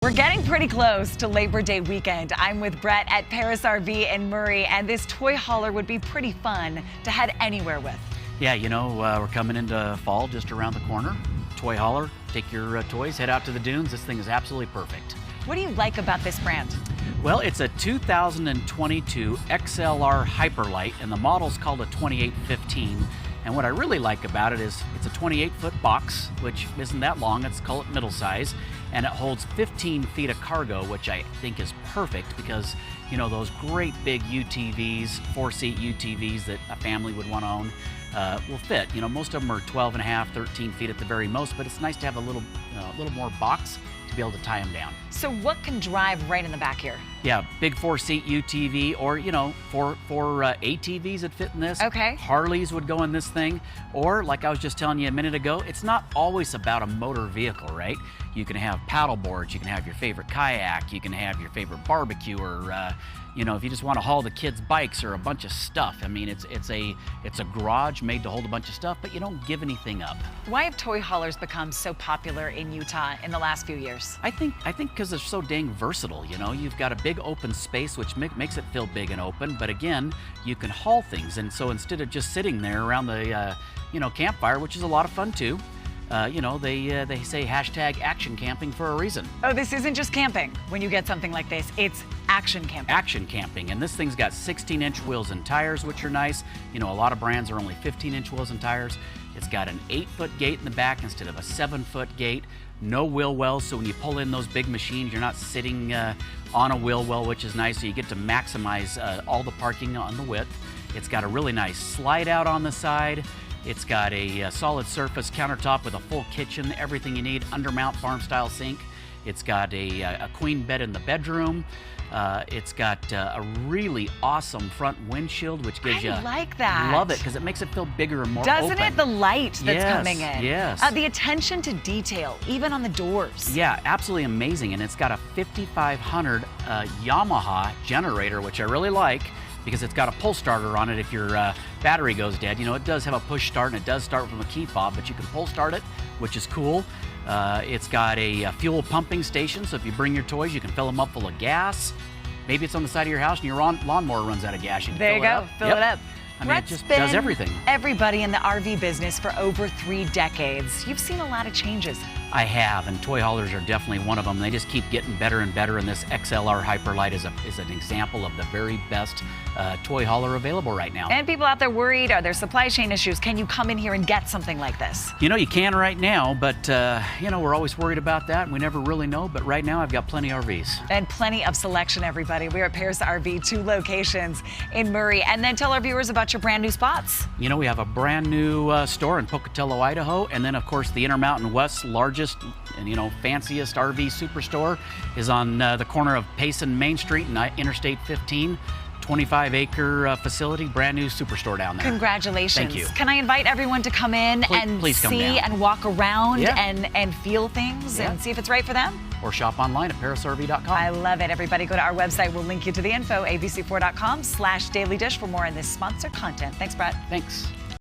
We're getting pretty close to Labor Day weekend. I'm with Brett at Parris RV in Murray, and this toy hauler would be pretty fun to head anywhere with. Yeah, you know, we're coming into fall just around the corner. Toy hauler, take your toys, head out to the dunes. This thing is absolutely perfect. What do you like about this brand? Well, it's a 2022 XLR Hyperlite, and the model's called a 2815. And what I really like about it is it's a 28-foot box, which isn't that long. Let's call it middle size. And it holds 15 feet of cargo, which I think is perfect because, you know, those great big UTVs, 4-seat UTVs that a family would want to own will fit. You know, most of them are 12 and a half, 13 feet at the very most, but it's nice to have a little more box to be able to tie them down. So what can drive right in the back here? Yeah, big 4-seat UTV, or, you know, four ATVs that fit in this. Okay. Harleys would go in this thing. Or, like I was just telling you a minute ago, it's not always about a motor vehicle, right? You can have paddle boards, you can have your favorite kayak, you can have your favorite barbecue, or, you know, if you just want to haul the kids' bikes or a bunch of stuff. I mean, it's a garage made to hold a bunch of stuff, but you don't give anything up. Why have toy haulers become so popular in Utah in the last few years? I think because they're so dang versatile. You know, you've got a big open space, which makes it feel big and open, but again, you can haul things. And so instead of just sitting there around the, campfire, which is a lot of fun too, you know, they say hashtag action camping for a reason. Oh, this isn't just camping. When you get something like this, it's action camping. Action camping, and this thing's got 16-inch wheels and tires, which are nice. You know, a lot of brands are only 15-inch wheels and tires. It's got an 8-foot gate in the back instead of a 7-foot gate. No wheel wells, so when you pull in those big machines, you're not sitting on a wheel well, which is nice, so you get to maximize all the parking on the width. It's got a really nice slide out on the side. It's got a solid surface countertop with a full kitchen, everything you need, undermount farm-style sink. It's got a queen bed in the bedroom. It's got a really awesome front windshield, which gives you... I like that. Love it, because it makes it feel bigger and more Doesn't open. it? The light that's coming in. Yes. The attention to detail, even on the doors. Yeah, absolutely amazing. And it's got a 5500 Yamaha generator, which I really like, because it's got a pull starter on it if your battery goes dead. You know, it does have a push start, and it does start from a key fob, but you can pull start it, which is cool. It's got a fuel pumping station, so if you bring your toys, you can fill them up full of gas. Maybe it's on the side of your house and your lawnmower runs out of gas. You can there you go, fill it up. I mean, it just does everything. Everybody in the RV business for over 3 decades. You've seen a lot of changes. I have, and toy haulers are definitely one of them. They just keep getting better and better, and this XLR Hyperlite is an example of the very best toy hauler available right now. And people out there worried, are there supply chain issues? Can you come in here and get something like this? You know, you can right now, but you know, we're always worried about that, and we never really know, but right now I've got plenty of RVs. And plenty of selection, everybody. We're at Parris RV, 2 locations in Murray. And then tell our viewers about your brand new spots. You know, we have a brand new store in Pocatello, Idaho, and then of course the Intermountain West's largest and, you know, fanciest RV superstore is on the corner of Payson Main Street and Interstate 15. 25-acre facility, brand new superstore down there. Congratulations. Thank you. Can I invite everyone to come in Please come see down. and walk around Yeah. and feel things and see if it's right for them? Or shop online at ParrisRV.com. I love it. Everybody go to our website. We'll link you to the info, abc4.com/dailydish for more on this sponsored content. Thanks, Brett. Thanks.